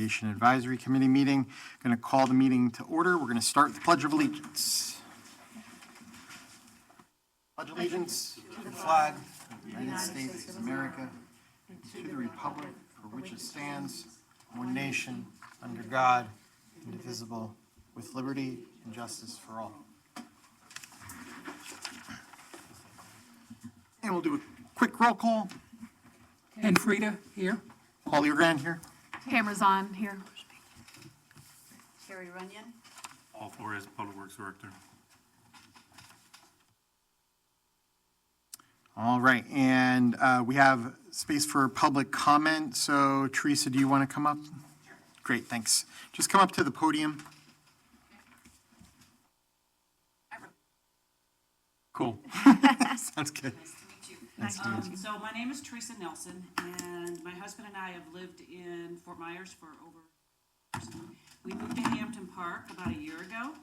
Recreation Advisory Committee meeting. Going to call the meeting to order. We're going to start the Pledge of Allegiance. Pledge allegiance to the flag of the United States of America and to the republic for which it stands, one nation, under God, indivisible, with liberty and justice for all. And we'll do a quick roll call. And Frida here. Paul Legrand here. Cameras on here. Carrie Runyon. Paul Flores, Public Works Director. All right, and we have space for public comment. So Teresa, do you want to come up? Sure. Great, thanks. Just come up to the podium. Cool. Sounds good. Nice to meet you. Nice to meet you. So my name is Teresa Nelson, and my husband and I have lived in Fort Myers for over years. We moved to Hampton Park about a year ago,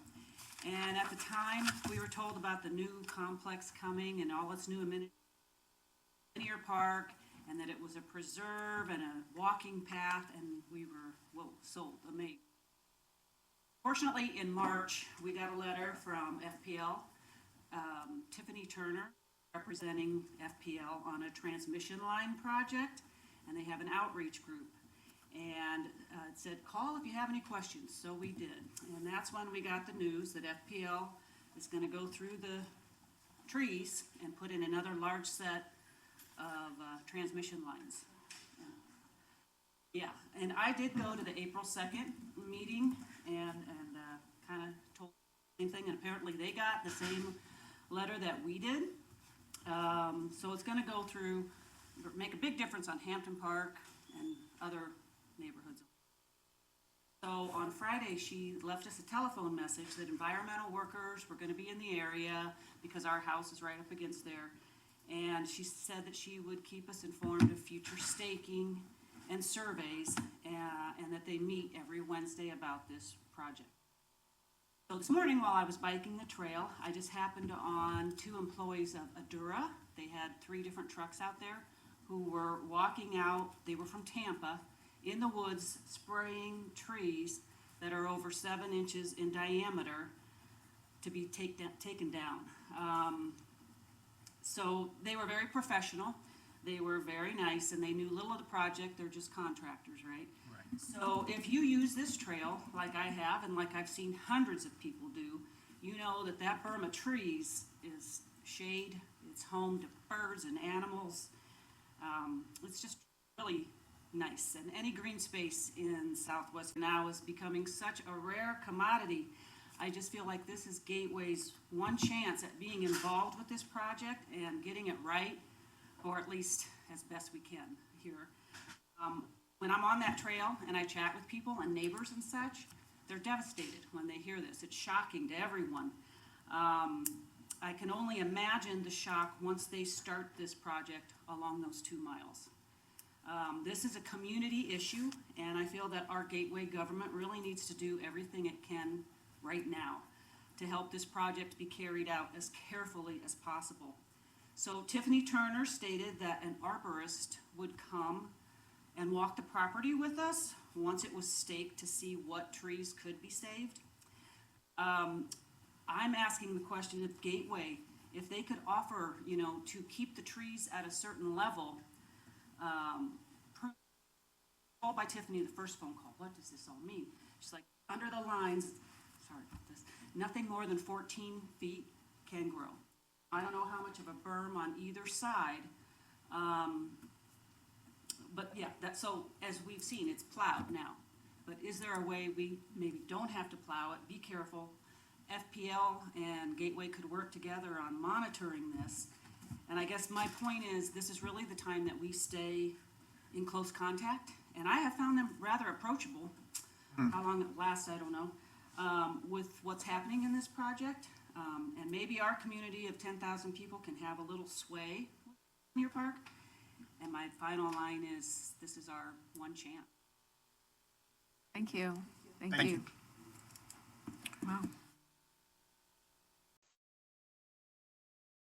and at the time, we were told about the new complex coming and all its new amenities, linear park, and that it was a preserve and a walking path, and we were, whoa, sold, amazed. Fortunately, in March, we got a letter from FPL, Tiffany Turner, representing FPL on a transmission line project, and they have an outreach group. And it said, call if you have any questions, so we did. And that's when we got the news that FPL is gonna go through the trees and put in another large set of transmission lines. Yeah, and I did go to the April 2nd meeting and kind of told the same thing, and apparently they got the same letter that we did. So it's gonna go through, make a big difference on Hampton Park and other neighborhoods. So on Friday, she left us a telephone message that environmental workers were gonna be in the area because our house is right up against there. And she said that she would keep us informed of future staking and surveys, and that they meet every Wednesday about this project. So this morning while I was biking the trail, I just happened on two employees of Adura. They had 3 different trucks out there who were walking out, they were from Tampa, in the woods spraying trees that are over 7 inches in diameter to be taken down. So they were very professional, they were very nice, and they knew little of the project. They're just contractors, right? So if you use this trail, like I have, and like I've seen hundreds of people do, you know that that berm of trees is shade, it's home to birds and animals. It's just really nice. And any green space in Southwest now is becoming such a rare commodity. I just feel like this is Gateway's one chance at being involved with this project and getting it right, or at least as best we can here. When I'm on that trail and I chat with people and neighbors and such, they're devastated when they hear this. It's shocking to everyone. I can only imagine the shock once they start this project along those 2 miles. This is a community issue, and I feel that our Gateway government really needs to do everything it can right now to help this project be carried out as carefully as possible. So Tiffany Turner stated that an arborist would come and walk the property with us once it was staked to see what trees could be saved. I'm asking the question of Gateway, if they could offer, you know, to keep the trees at a certain level. Called by Tiffany, the first phone call, what does this all mean? She's like, under the lines, sorry about this, nothing more than 14 feet can grow. I don't know how much of a berm on either side, but yeah, so as we've seen, it's plowed now. But is there a way we maybe don't have to plow it? Be careful. FPL and Gateway could work together on monitoring this. And I guess my point is, this is really the time that we stay in close contact. And I have found them rather approachable. How long it lasts, I don't know, with what's happening in this project. And maybe our community of 10,000 people can have a little sway in your park. And my final line is, this is our one chance. Thank you. Thank Thank you. Wow.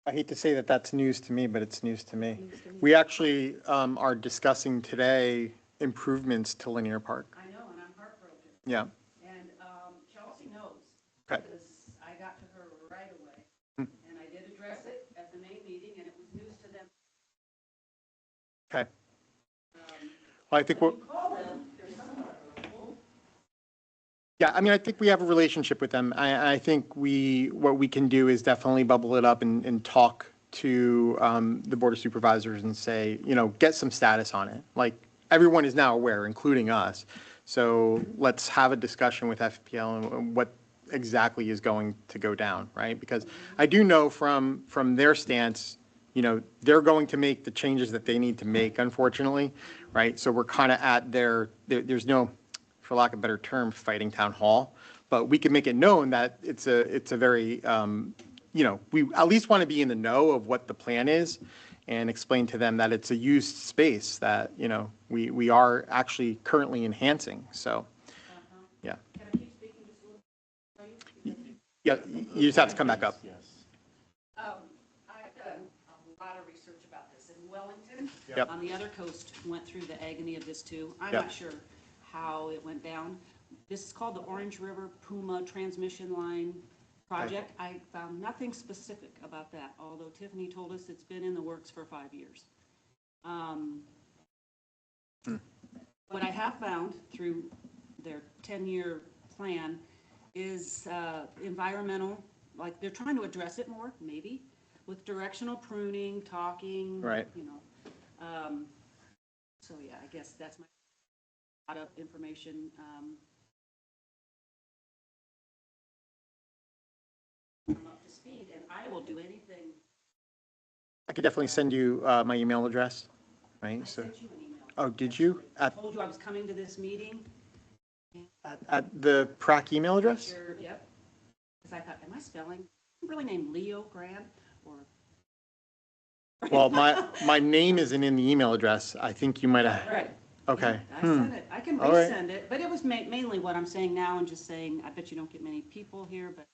I hate to say that that's news to me, but it's news to me. We actually are discussing today improvements to Linear Park. I know, and I'm Yeah, And Chelsea knows, Okay. because I got to her right away, and I did address it at the May meeting, and it was news to them. okay. Well, I think we're, Call them, they're somewhat available. yeah, I mean, I think we have a relationship with them. I think what we can do is definitely bubble it up and talk to the Board of Supervisors and say, get some status on it. Like, everyone is now aware, including us. So let's have a discussion with FPL and what exactly is going to go down, right? Because I do know from their stance, they're going to make the changes that they need to make, unfortunately, right? So we're kind of at there's no, for lack of a better term, fighting town hall. But we can make it known that it's a very, we at least want to be in the know of what the plan is and explain to them that it's a used space that, we are actually currently enhancing. So, yeah. Can I keep speaking just a little? Yeah, you just have to come back up. I've done a lot of research about this in Wellington. Yep. On the other coast, went through the agony of this too. I'm Yep. not sure how it went down. This is called the Orange River Puma Transmission Line Project. I found nothing specific about that, although Tiffany told us it's been in the works for 5 years. What I have found through their 10-year plan is environmental, like they're trying to address it more, maybe, with directional pruning, talking. Right. So yeah, I guess that's a lot of information. I'm up to speed, and I will do anything. I could definitely send you my email address, right? I So, sent you an email. oh, did you? I told you I was coming to this meeting. At the PrAC email address? Sure, yep. Because I thought, am I spelling, really named Leo Grant, or? Well, my name isn't in the email address. I think you might have, Right. okay. I sent it, I can All right. resend it, but it was mainly what I'm saying now and just saying, I bet you don't get many people here, but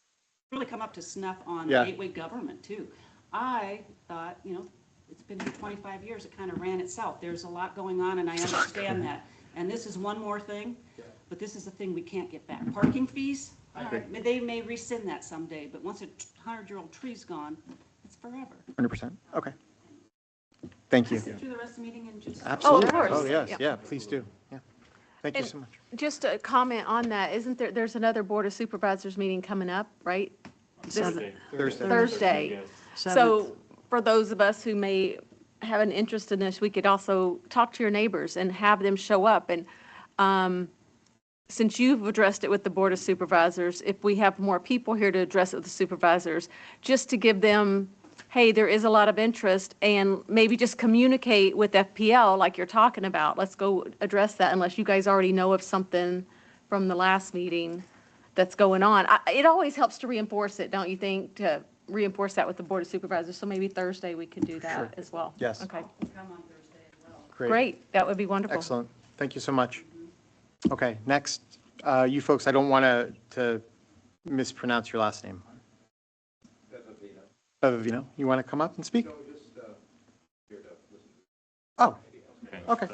really come up to snuff on Yeah. gateway government too. I thought, it's been here 25 years, it kind of ran itself. There's a lot going on and I understand that. And this is one more thing, but this is the thing we can't get back. Parking fees, all right, they may rescind that someday, but once a 100-year-old tree's gone, it's forever. 100%, okay. Thank you. Sit through the rest of the meeting and just. Absolutely. course. Oh, yes, Yeah. yeah, please do. Yeah. Thank you And- so much. Just a comment on that, isn't there's another Board of Supervisors meeting coming up, right? Thursday. Thursday. So for those of us who may have an interest in this, we could also talk to your neighbors and have them show up. And since you've addressed it with the Board of Supervisors, if we have more people here to address it with the supervisors, just to give them, hey, there is a lot of interest, and maybe just communicate with FPL like you're talking about. Let's go address that unless you guys already know of something from the last meeting that's going on. It always helps to reinforce it, don't you think, to reinforce that with the Board of Supervisors? So maybe Thursday we could do that as well. Yes. Okay, Come on Thursday as well. great. That would be wonderful. Excellent. Thank you so much. Okay, next, you folks, I don't want to mispronounce your last name. Bevavino, you want to come up and speak? Oh, okay,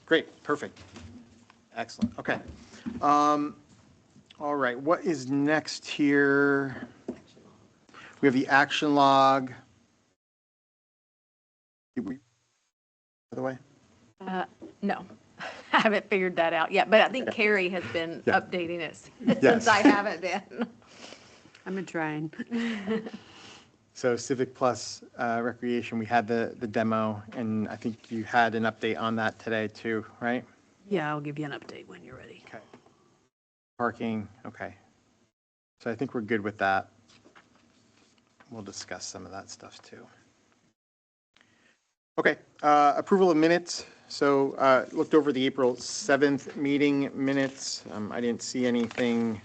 great, perfect. Excellent, okay. All right, what is next here? We have the action log. By the way, No, I haven't figured that out yet, but I think Carrie has been Yeah. updating it Yes. since I haven't been. I'm trying. so Civic Plus Recreation, we had the demo, and I think you had an update on that today too, right? Yeah, I'll give you an update when you're ready. Okay. Parking, okay. So I think we're good with that. We'll discuss some of that stuff too. Okay, approval of minutes. So looked over the April 7th meeting minutes. I didn't see anything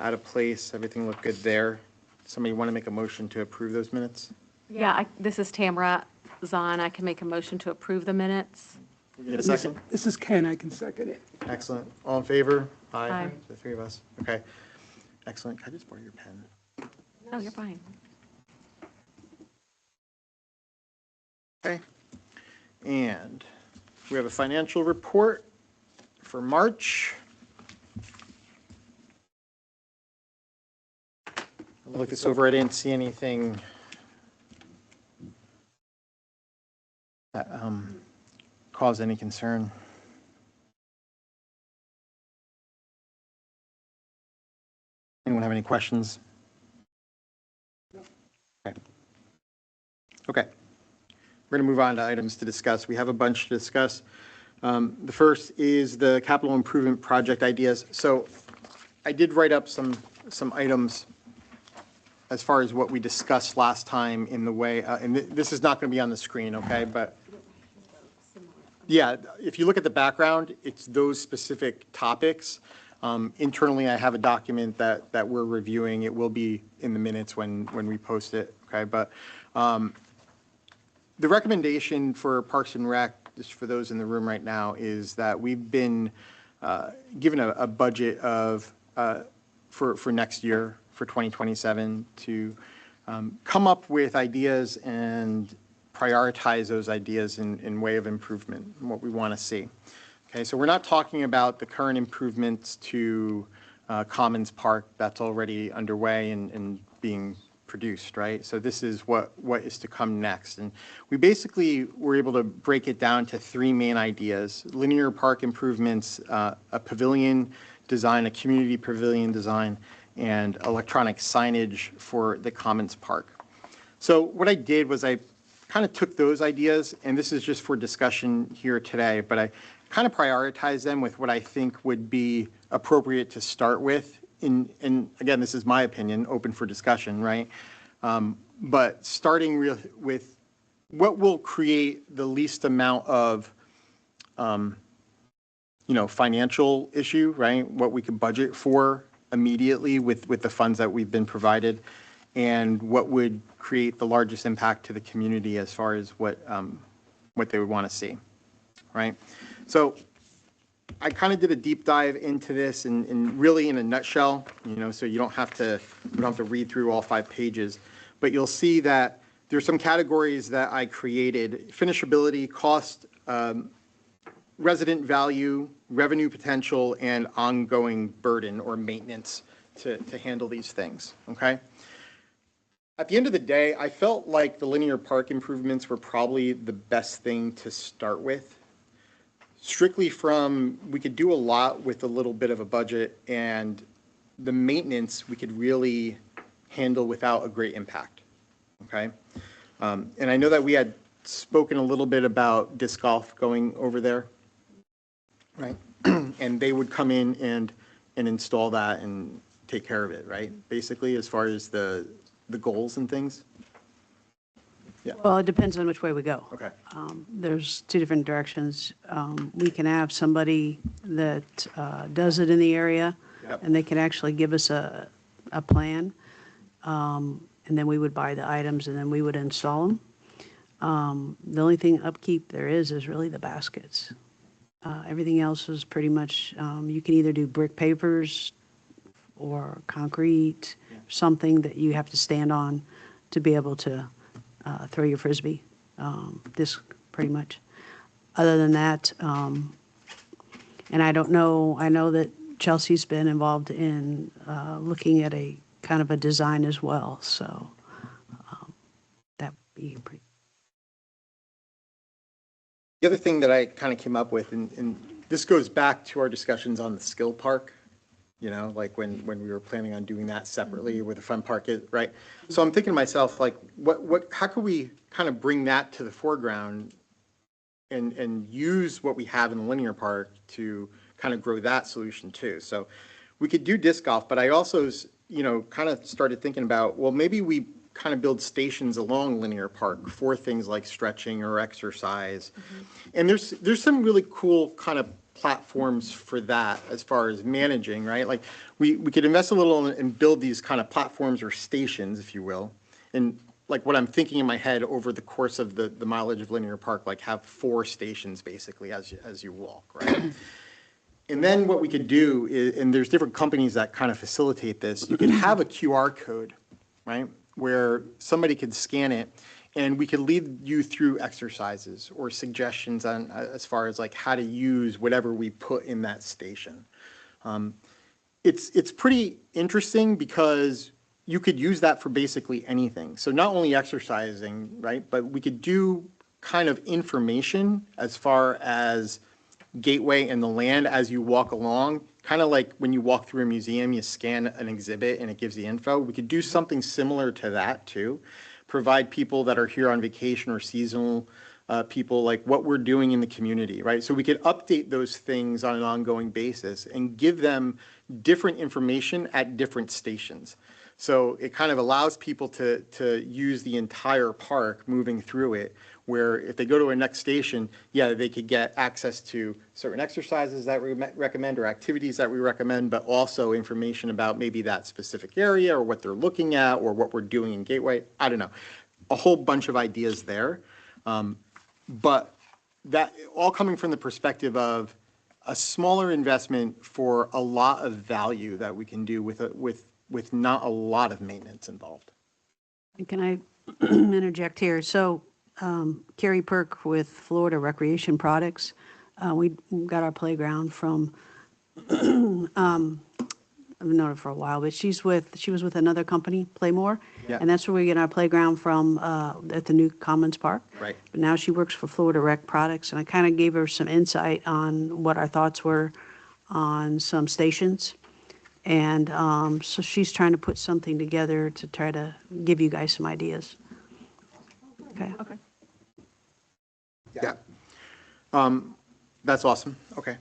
out of place. Everything looked good there. Somebody want to make a motion to approve those minutes? Yeah, this is Tamara Zahn. I can make a motion to approve the minutes. Get a second? This is Ken, I can second it. Excellent. All in favor? Aye. The three of us. Okay. Excellent. Can I just borrow your pen? No, you're fine. Okay. And we have a financial report for March. look this over. I didn't see anything that caused any concern. Anyone have any questions? Okay. Okay. We're going to move on to items to discuss. We have a bunch to discuss. The first is the capital improvement project ideas. So I did write up some items as far as what we discussed last time in the way, and this is not going to be on the screen, okay? But yeah, if you look at the background, it's those specific topics. Internally, I have a document that we're reviewing. It will be in the minutes when we post it, okay? But the recommendation for Parks and Rec, just for those in the room right now, is that we've been given a budget of for next year, for 2027, to come up with ideas and prioritize those ideas in way of improvement and what we want to see. Okay, so we're not talking about the current improvements to Commons Park that's already underway and being produced, right? So this is what is to come next. And we basically were able to break it down to three main ideas: linear park improvements, a pavilion design, a community pavilion design, and electronic signage for the Commons Park. So what I did was I kind of took those ideas, and this is just for discussion here today, but I kind of prioritize them with what I think would be appropriate to start with. And again, this is my opinion, open for discussion, right? But starting with what will create the least amount of, financial issue, right? What we could budget for immediately with the funds that we've been provided, and what would create the largest impact to the community as far as what they would want to see, right? So I kind of did a deep dive into this and really in a nutshell, so you don't have to read through all 5 pages, but you'll see that there's some categories that I created: finishability, cost, resident value, revenue potential, and ongoing burden or maintenance to handle these things, okay? At the end of the day, I felt like the linear park improvements were probably the best thing to start with. Strictly from, we could do a lot with a little bit of a budget, and the maintenance we could really handle without a great impact, okay? And I know that we had spoken a little bit about disc golf going over there, right? And they would come in and install that and take care of it, right? Basically, as far as the goals and things. Yeah. Well, it depends on which way we go. Okay. There's 2 different directions. We can have somebody that does it in the area, Yep. and they can actually give us a plan, and then we would buy the items, and then we would install them. The only thing upkeep there is really the baskets. Everything else is pretty much, you can either do brick pavers or concrete, something that you have to stand on to be able to throw your Frisbee, disc, pretty much. Other than that, and I don't know, I know that Chelsea's been involved in looking at a kind of a design as well, so that would be pretty. The other thing that I kind of came up with, and this goes back to our discussions on the skill park, like when we were planning on doing that separately where the fun park is, right? So I'm thinking to myself, like, how could we kind of bring that to the foreground and use what we have in the linear park to kind of grow that solution too? So we could do disc golf, but I also, kind of started thinking about, well, maybe we kind of build stations along linear park for things like stretching or exercise. And there's some really cool kind of platforms for that as far as managing, right? Like we could invest a little and build these kind of platforms or stations, if you will. And like what I'm thinking in my head over the course of the mileage of linear park, like have 4 stations basically as you walk, right? And then what we could do is, and there's different companies that kind of facilitate this, you could have a QR code, right? Where somebody could scan it and we could lead you through exercises or suggestions on as far as like how to use whatever we put in that station. It's pretty interesting because you could use that for basically anything. So not only exercising, right, but we could do kind of information as far as Gateway and the land as you walk along, kind of like when you walk through a museum, you scan an exhibit and it gives the info. We could do something similar to that too. Provide people that are here on vacation or seasonal people like what we're doing in the community, right? So we could update those things on an ongoing basis and give them different information at different stations. So it kind of allows people to use the entire park moving through it, where if they go to a next station, yeah, they could get access to certain exercises that we recommend or activities that we recommend, but also information about maybe that specific area or what they're looking at or what we're doing in Gateway. I don't know. A whole bunch of ideas there. But that all coming from the perspective of a smaller investment for a lot of value that we can do with not a lot of maintenance involved. And can I interject here? So Carrie Perk with Florida Recreation Products, we got our playground from, I've known her for a while, but she was with another company, Playmore. Yeah. And that's where we get our playground from at the new Commons Park. Right. But now she works for Florida Rec Products, and I kind of gave her some insight on what our thoughts were on some stations. And so she's trying to put something together to try to give you guys some ideas. Okay. Okay. Yeah. That's awesome. Okay.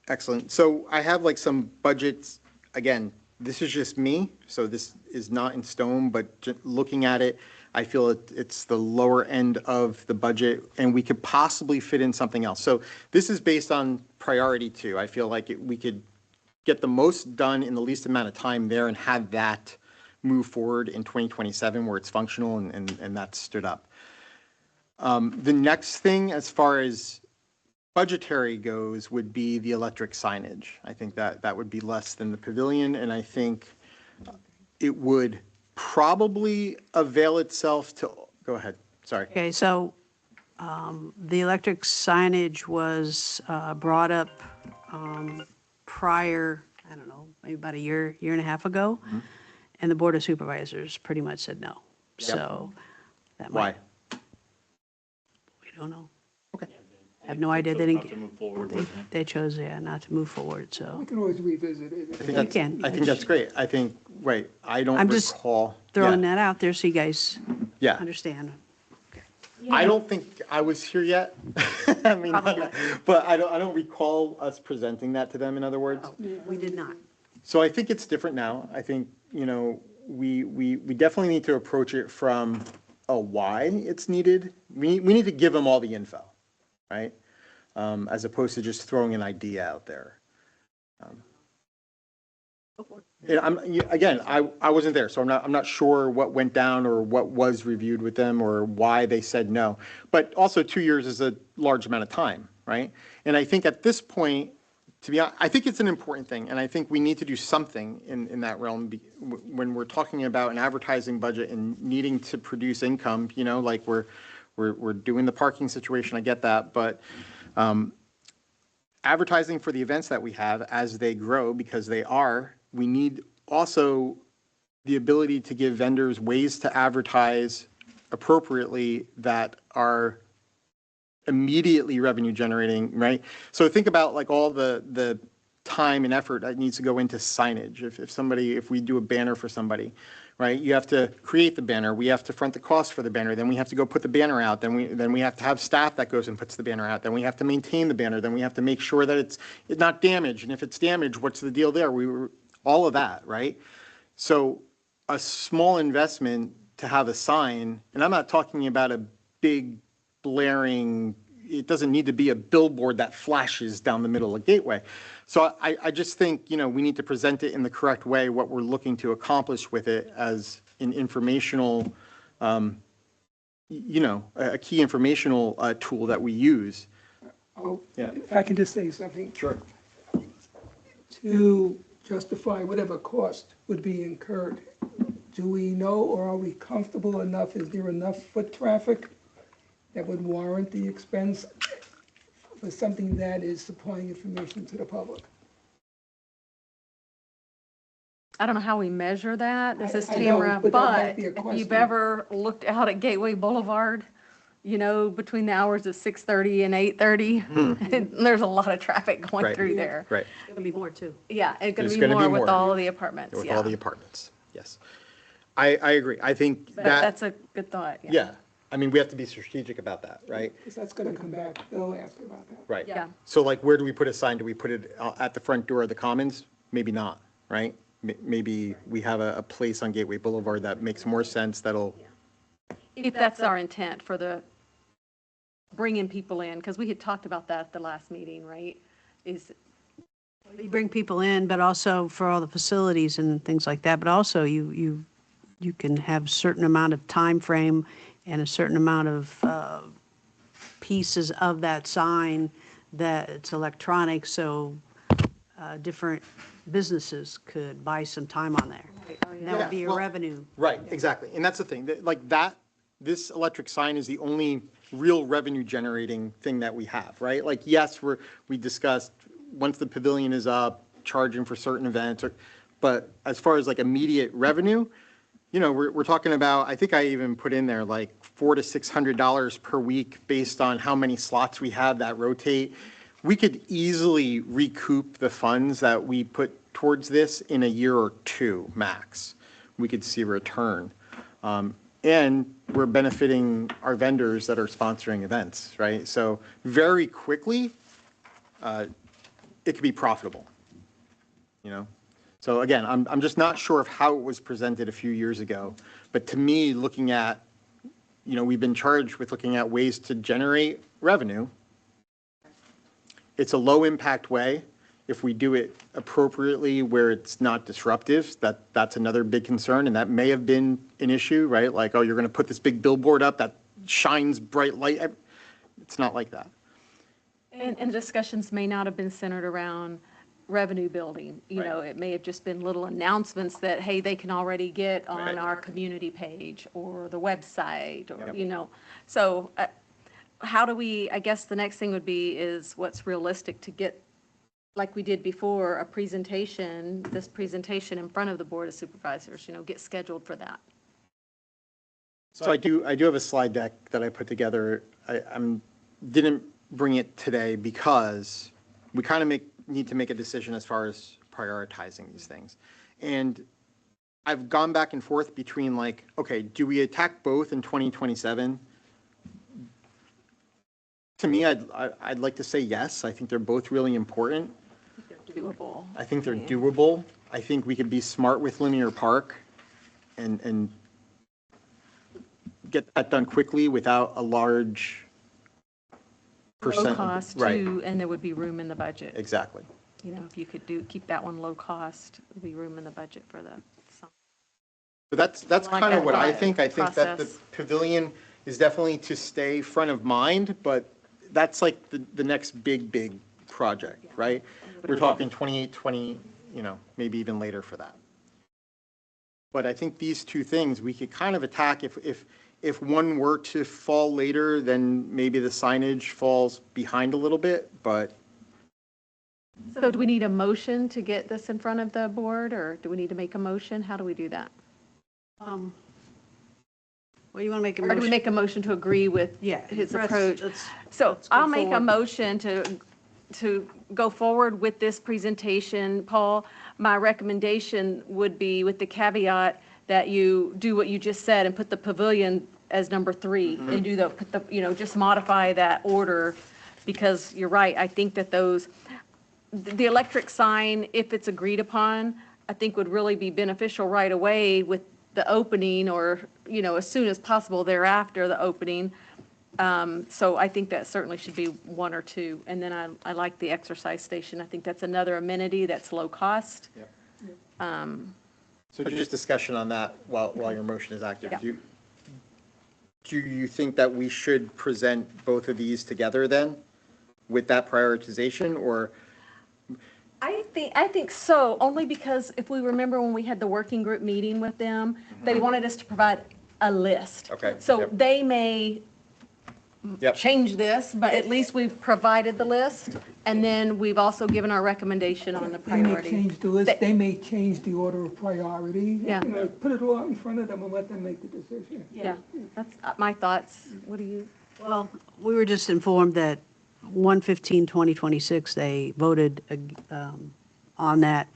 Excellent. So I have like some budgets. Again, this is just me, so this is not in stone, but looking at it, I feel it's the lower end of the budget, and we could possibly fit in something else. So this is based on priority two. I feel like we could get the most done in the least amount of time there and have that move forward in 2027 where it's functional and that's stood up. The next thing as far as budgetary goes would be the electric signage. I think that would be less than the pavilion, and I think it would probably avail itself to, go ahead, sorry. Okay, so the electric signage was brought up prior, I don't know, maybe about a year and a half ago, and the Board of Supervisors pretty much said no. So that Why? might, we don't know. Okay. I have no idea. They Not to didn't, move forward with it. they chose, not to move forward, so. We can always revisit it. You can. I think that's great. I think, right, I don't I'm just recall. Throwing yeah, that out there so you guys Yeah. understand. I don't think I was here yet. I mean, but I don't recall us presenting that to them, in other words. We did not. So I think it's different now. I think, we definitely need to approach it from a why it's needed. We need to give them all the info, right? As opposed to just throwing an idea out there. And again, I wasn't there, so I'm not sure what went down or what was reviewed with them or why they said no. But also 2 years is a large amount of time, right? And I think at this point, to be honest, I think it's an important thing, and I think we need to do something in that realm when we're talking about an advertising budget and needing to produce income, like we're doing the parking situation, I get that, but advertising for the events that we have as they grow, because they are, we need also the ability to give vendors ways to advertise appropriately that are immediately revenue generating, right? So think about like all the time and effort that needs to go into signage. If we do a banner for somebody, right? You have to create the banner. We have to front the cost for the banner. Then we have to go put the banner out. Then we have to have staff that goes and puts the banner out. Then we have to maintain the banner. Then we have to make sure that it's not damaged. And if it's damaged, what's the deal there? All of that, right? So a small investment to have a sign, and I'm not talking about a big blaring, it doesn't need to be a billboard that flashes down the middle of Gateway. So I just think, we need to present it in the correct way, what we're looking to accomplish with it as an informational, a key informational tool that we use. Yeah. If I can just say something. Sure. To justify whatever cost would be incurred, do we know or are we comfortable enough? Is there enough foot traffic that would warrant the expense for something that is supplying information to the public? I don't know how we measure that. This is I know, Tamara, but that might but be a if you've question. ever looked out at Gateway Boulevard, you know, between the hours of 6:30 and 8:30, there's a lot of traffic going Right. through there. Right, It's gonna be more too. Yeah, it's going There's to be gonna be more with more. all of the apartments, with yeah. all the apartments, yes. I agree. I think But that, that's a good thought, yeah. yeah, I mean, we have to be strategic about that, right? Because that's gonna come back, they'll ask about that. Right. Yeah. So like, where do we put a sign? Do we put it at the front door of the Commons? Maybe not, right? Maybe we have a place on Gateway Boulevard that makes more sense that'll, If that's our intent for the, bringing people in, because we had talked about that at the last meeting, right? Is, You bring people in, but also for all the facilities and things like that, but also you can have certain amount of time frame and a certain amount of pieces of that sign that it's electronic, so different businesses could buy some time on there. And that would be Yeah, a well, revenue. right, exactly. And that's the thing, that, like that, this electric sign is the only real revenue generating thing that we have, right? Like, yes, we discussed, once the pavilion is up, charging for certain events, but as far as like immediate revenue, you know, we're talking about, I think I even put in there like $400 to $600 per week based on how many slots we have that rotate. We could easily recoup the funds that we put towards this in a year or two max. We could see a return. And we're benefiting our vendors that are sponsoring events, right? So very quickly, it could be profitable, you know? So again, I'm just not sure of how it was presented a few years ago, but to me, looking at, you know, we've been charged with looking at ways to generate revenue. It's a low impact way. If we do it appropriately where it's not disruptive, that's another big concern, and that may have been an issue, right? Like, oh, you're going to put this big billboard up that shines bright light. It's not like that. and discussions may not have been centered around revenue building. You know, it may have just been little announcements that, hey, they can already get on Right. our community page or the website, or, you know. So how do we, I guess the next thing would be is what's realistic to get, like we did before, a presentation, this presentation in front of the Board of Supervisors, you know, get scheduled for that. So I do have a slide deck that I put together. Didn't bring it today because we kind of need to make a decision as far as prioritizing these things. And I've gone back and forth between like, okay, do we attack both in 2027? To me, I'd like to say yes. I think they're both really important. Doable. I think they're doable. I think we could be smart with Linear Park and get that done quickly without a large percent. Low cost Right, too, and there would be room in the budget. exactly. You know, if you could keep that one low cost, there'd be room in the budget for the. But that's Like kind of that what I thought think. I think that the process. pavilion is definitely to stay front of mind, but that's like the next big project, right? We're talking 28, 20, you know, maybe even later for that. But I think these two things we could kind of attack. If one were to fall later, then maybe the signage falls behind a little bit, but So do we need a motion to get this in front of the board, or do we need to make a motion? How do we do that? Well, you want to make a Or do we motion? make a motion to agree with Yeah. his let's- approach? let's- So let's go I'll make a forward. motion to go forward with this presentation, Paul. My recommendation would be with the caveat that you do what you just said and put the pavilion as number 3 and put the, you know, just modify that order, because you're right. I think that the electric sign, if it's agreed upon, I think would really be beneficial right away with the opening, or, you know, as soon as possible thereafter, the opening. So I think that certainly should be 1 or 2. And then I like the exercise station. I think that's another amenity that's low cost. so just discussion on that while your motion is active. Yeah. Do you think that we should present both of these together then with that prioritization, or? I think so, only because if we remember when we had the working group meeting with them, they wanted us to provide a list. Okay, So yep. they may Yep. change this, but at least we've provided the list. And then we've also given our recommendation on the They may priority. change the list, they may change the order of priority. Yeah. You know, put it all out in front of them and let them make the decision. Yeah, that's my thoughts. What do you? Well, we were just informed that 1/15/2026, they voted on that,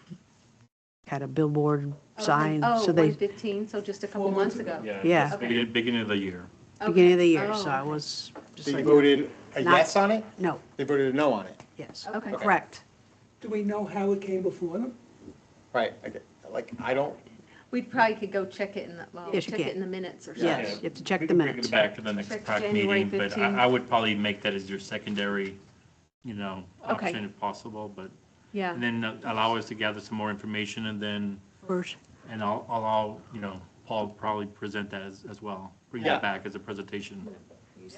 had a billboard sign. Oh, So they, 115, so just a couple months ago. Yeah. it's beginning of the year. beginning of the year, Oh, so I okay. was just They like, voted a Not- yes on it? no, They voted a no on it? yes, Okay. correct. Do we know how it came before them? Right, I get, like, I don't, We probably could go check it in the, well, Yes, you check it can. in the minutes or something. Yes, you have to check We the can bring minutes. it back to the next Check PAC January meeting, but 15th. I would probably make that as your secondary, Okay. option if possible, but, Yeah, and then allow us to gather some more information and then, First, and I'll allow, Paul probably present that as well. Bring Yeah. that back as a presentation.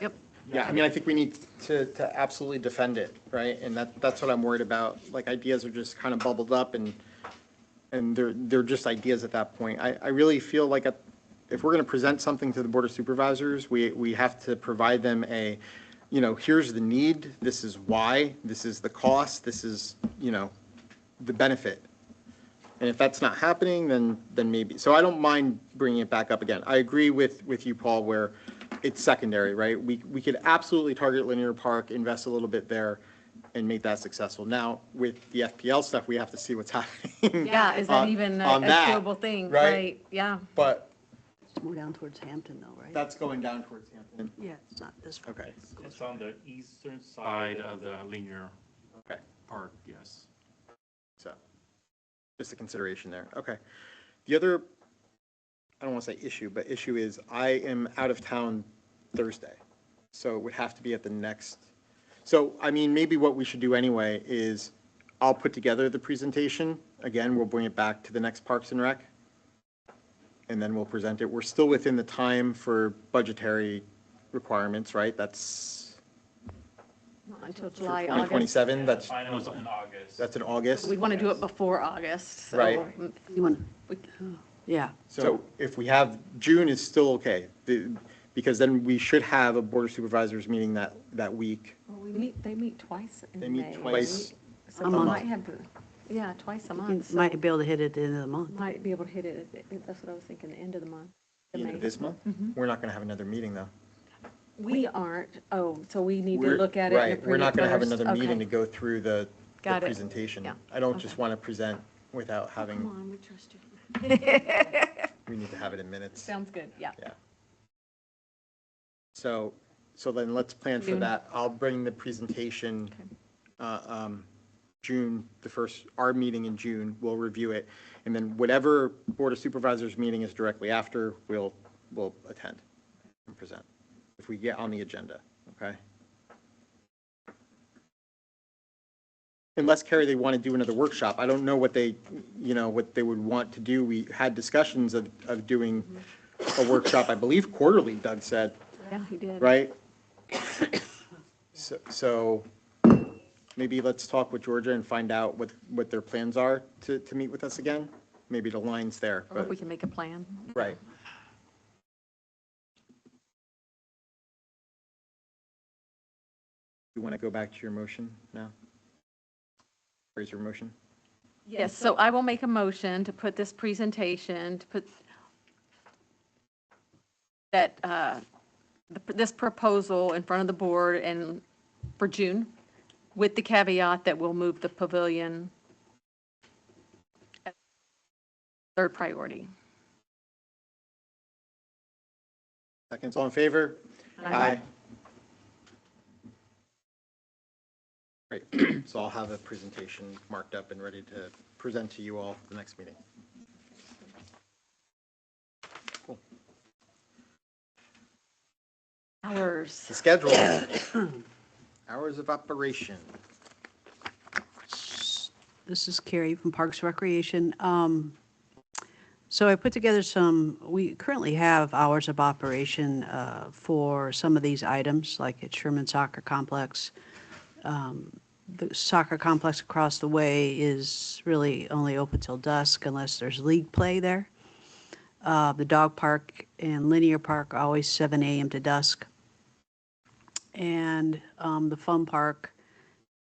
yep. yeah, I mean, I think we need to absolutely defend it, right? And that's what I'm worried about. Like, ideas are just kind of bubbled up and they're just ideas at that point. I really feel like if we're going to present something to the Board of Supervisors, we have to provide them here's the need, this is why, this is the cost, this is, the benefit. And if that's not happening, then maybe. So I don't mind bringing it back up again. I agree with you, Paul, where it's secondary, right? We could absolutely target linear park, invest a little bit there, and make that successful. Now, with the FPL stuff, we have to see what's happening. yeah, is that on- even a on that, doable thing? right? Right, yeah. But It's more down towards Hampton though, right? that's going down towards Hampton. Yeah, it's not this far. Okay, It's on the eastern side of the linear okay. park, yes. So, just a consideration there. Okay. The other, I don't want to say issue, but issue is I am out of town Thursday. So it would have to be at the next. So, I mean, maybe what we should do anyway is I'll put together the presentation. Again, we'll bring it back to the next Parks and Rec. And then we'll present it. We're still within the time for budgetary requirements, right? That's Not until July, August. 2027. That's Finals in August. in August. We want to do it before August, so. Right. You want, we- yeah, So if we have, June is still okay, because then we should have a Board of Supervisors meeting that week. Well, they meet twice in They May. meet twice So a we month. might have, yeah, twice a you month. so might be able to hit it at the end of the month. Might be able to hit it, that's what I was thinking, the end of the month. the End May. of this month? We're not going to have another meeting, though. We aren't, oh, so we need to We're- look at it and Right, approve we're it not going to have first? another meeting Okay. to go through the Got it. presentation. Yeah, I don't okay. just want to present without Come having, on, we trust you. we need to have it in minutes. Sounds good, yeah. Yeah. So then let's plan for June. that. I'll bring the presentation, June, our meeting in June, we'll review it. And then whatever Board of Supervisors meeting is directly after, we'll attend and present, if we get on the agenda, okay? Unless, Carrie, they want to do another workshop. I don't know what they would want to do. We had discussions of doing a workshop, I believe quarterly, Doug said, Yeah, he did. right? So maybe let's talk with Georgia and find out what their plans are to meet with us again. Maybe the line's there, Or if but, we can make a plan. right. You want to go back to your motion now? Raise your motion? Yes, so I will make a motion to put this presentation, to put that, this proposal in front of the board and for June, with the caveat that we'll move the pavilion as third priority. Seconds, all in favor? Aye. Great, so I'll have a presentation marked up and ready to present to you all at the next meeting. Cool. Hours. The schedule. Hours of operation. This is Carrie from Parks Recreation. So I put together we currently have hours of operation for some of these items, like at Sherman Soccer Complex. The soccer complex across the way is really only open till dusk unless there's league play there. The dog park and linear park are always 7 a.m. to dusk. and the fun park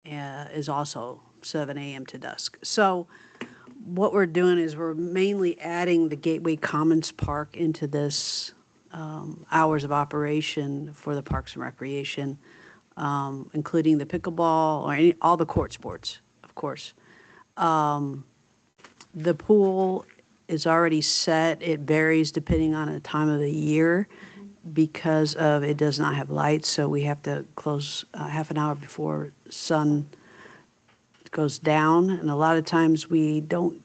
is also 7 a.m. to dusk. So what we're doing is we're mainly adding the Gateway Commons Park into this hours of operation for the Parks and Recreation, including the pickleball or all the court sports, of course. The pool is already set. It varies depending on the time of the year because of it does not have lights, so we have to close half an hour before sun goes down. And a lot of times we don't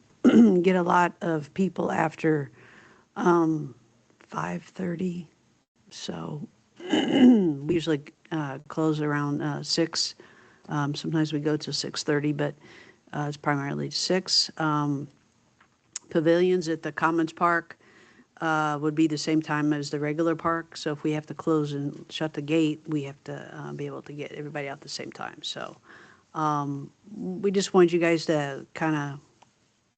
get a lot of people after 5:30. So we usually close around 6. Sometimes we go to 6:30, but it's primarily 6. Pavilions at the Commons Park would be the same time as the regular park. So if we have to close and shut the gate, we have to be able to get everybody out at the same time. So we just wanted you guys to kind of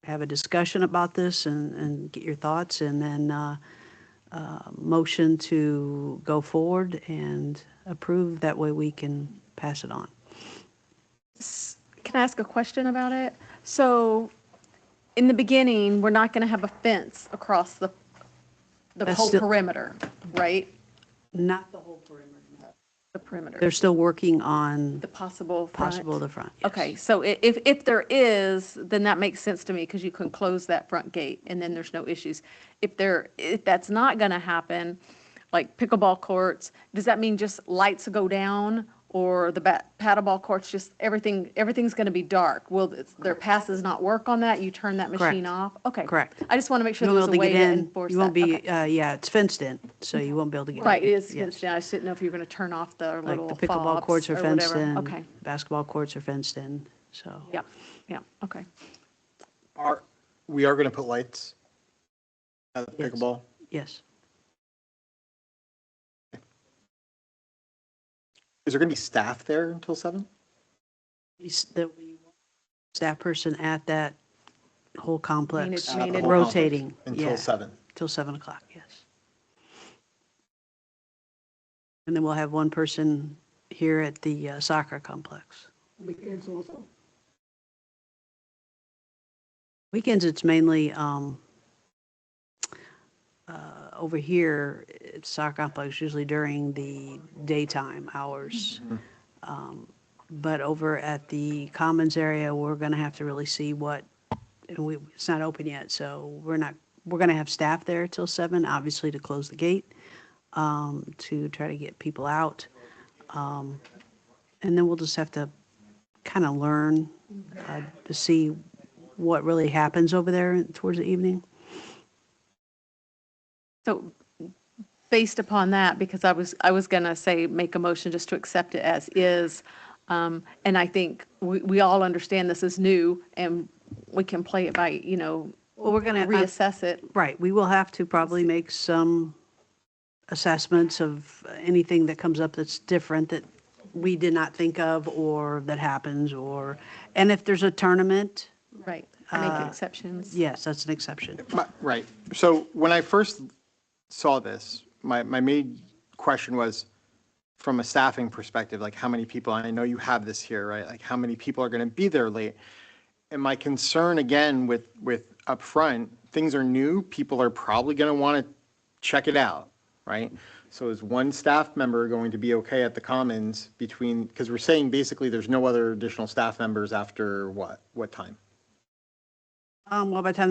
have a discussion about this and get your thoughts, and then motion to go forward and approve. That way we can pass it on. Can I ask a question about it? So in the beginning, we're not going to have a fence across the That's whole still- perimeter, right? Not the whole perimeter. The perimeter, They're still working on the possible front. possible the front. Yes. Okay, so if there is, then that makes sense to me because you can close that front gate and then there's no issues. If that's not going to happen, like pickleball courts, does that mean just lights go down? Or the paddleball courts, just everything's going to be dark? Will their passes not work on that? You turn that machine Correct. off? Okay. Correct. I just want to make sure You there's won't a be able way to to get in. enforce You won't that. be, Okay. yeah, it's fenced in, so you won't be able to get in. Right, it is Yes. fenced in. I just didn't know if you were going to turn off the Like little the pickleball fobs courts are or fenced whatever. in. Okay, Basketball courts are fenced in, so. yep, okay. We are going to put lights at the Yes. pickleball. Yes. Is there going to be staff there until 7? There'll be one staff person at that whole complex, Painted- rotating. Until yeah, 7. Till 7 o'clock, yes. And then we'll have one person here at the soccer complex. Weekends also. Weekends, it's mainly over here, it's soccer complex, usually during the daytime hours. But over at the Commons area, we're going to have to really see what, and it's not open yet, so we're going to have staff there till 7, obviously to close the gate, to try to get people out. And then we'll just have to kind of learn to see what really happens over there towards the evening. So based upon that, because I was going to say, make a motion just to accept it as is. And I think we all understand this is new and we can play it by, Well, we're going to reassess it. Right, we will have to probably make some assessments of anything that comes up that's different that we did not think of or that happens, and if there's a tournament, Right, make exceptions. yes, that's an exception. Right. So when I first saw this, my main question was, from a staffing perspective, like how many people, and I know you have this here, right? Like how many people are going to be there late? And my concern again with upfront, things are new, people are probably going to want to check it out, right? So is one staff member going to be okay at the Commons between, because we're saying basically there's no other additional staff members after what time? Well, by the time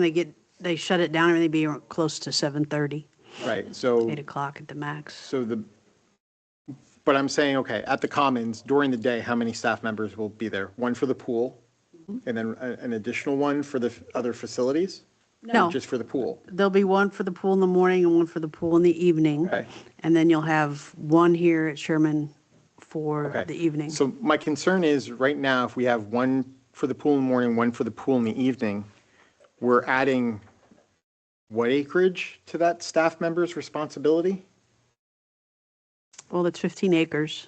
they shut it down, they'd be close to 7:30, Right, so. 8 o'clock at the max. So but I'm saying, okay, at the Commons, during the day, how many staff members will be there? One for the pool, and then an additional one for the other facilities? No. Just for the pool? There'll be one for the pool in the morning and one for the pool in the evening. Okay. And then you'll have one here at Sherman for Okay. the evening. So my concern is, right now, if we have one for the pool in the morning, one for the pool in the evening, we're adding what acreage to that staff member's responsibility? Well, it's 15 acres,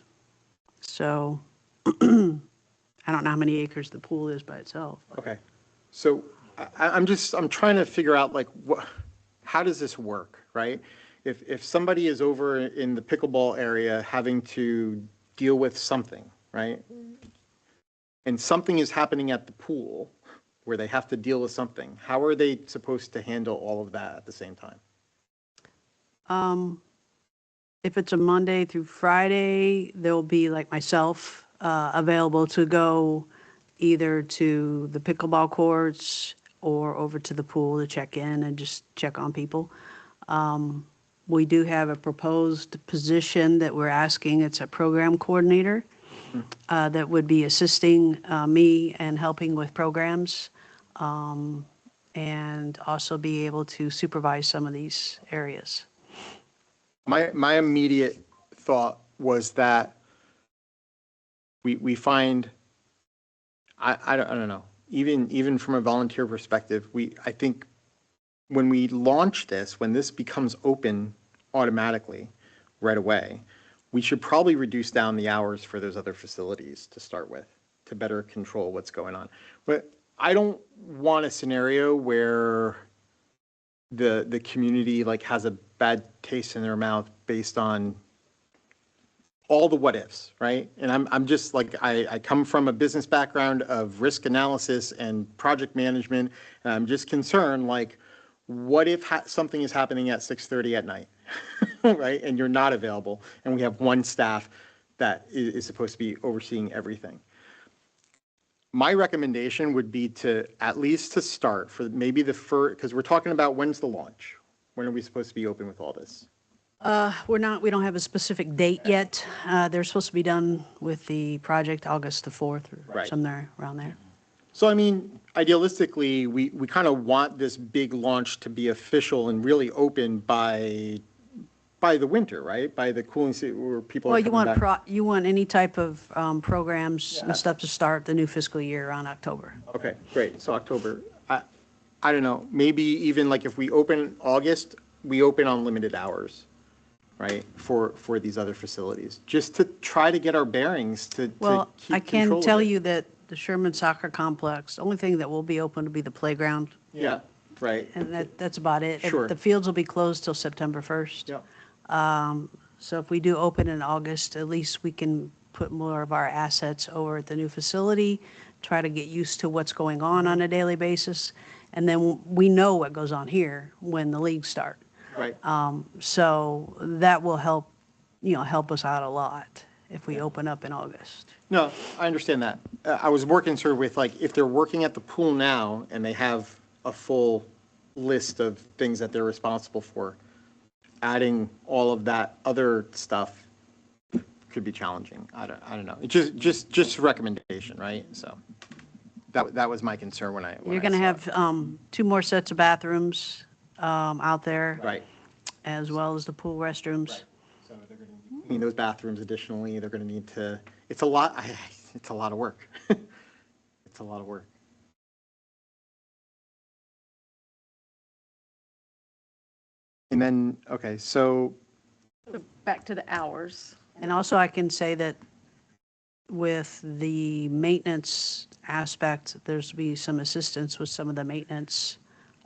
so I don't know how many acres the pool is by itself. Okay, so I'm trying to figure out, like, how does this work, right? If somebody is over in the pickleball area having to deal with something, right? And something is happening at the pool where they have to deal with something. How are they supposed to handle all of that at the same time? If it's a Monday through Friday, there'll be like myself available to go either to the pickleball courts or over to the pool to check in and just check on people. We do have a proposed position that we're asking. It's a program coordinator that would be assisting me and helping with programs, and also be able to supervise some of these areas. My immediate thought was that we find, I don't know, even from a volunteer perspective, I think when we launch this, when this becomes open automatically right away, we should probably reduce down the hours for those other facilities to start with, to better control what's going on. But I don't want a scenario where the community like has a bad taste in their mouth based on all the what ifs, right? And I'm just like, I come from a business background of risk analysis and project management, and I'm just concerned, like, what if something is happening at 6:30 at night, right? And you're not available, and we have one staff that is supposed to be overseeing everything. My recommendation would be to, at least to start for maybe the first, because we're talking about when's the launch? When are we supposed to be open with all this? We don't have a specific date yet. They're supposed to be done with the project August the 4th or Right. somewhere around there. So, I mean, idealistically, we kind of want this big launch to be official and really open by the winter, right? By the cooling season where people are Well, you coming want back. you want any type of programs and stuff to start the new fiscal year around October. Okay, great. So October. I don't know, maybe even like if we open August, we open on limited hours, right? For these other facilities, just to try to get our bearings to Well, keep I control can of tell it. you that the Sherman Soccer Complex, the only thing that will be open will be the playground, Yeah, right. and that's about it. Sure. The fields will be closed till September 1st. Yeah. So if we do open in August, at least we can put more of our assets over at the new facility, try to get used to what's going on a daily basis, and then we know what goes on here when the leagues start. Right. So that will help, help us out a lot if we open up in August. No, I understand that. I was more concerned with like, if they're working at the pool now and they have a full list of things that they're responsible for, adding all of that other stuff could be challenging. I don't know. It's just a recommendation, right? So that was my concern when I You're going to saw it. have 2 more sets of bathrooms out there, Right. as well as the pool restrooms. So they're going to need those bathrooms additionally. They're going to need to, it's a lot of work. It's a lot of work. And then, okay, so, Back to the hours. And also, I can say that with the maintenance aspect, there's be some assistance with some of the maintenance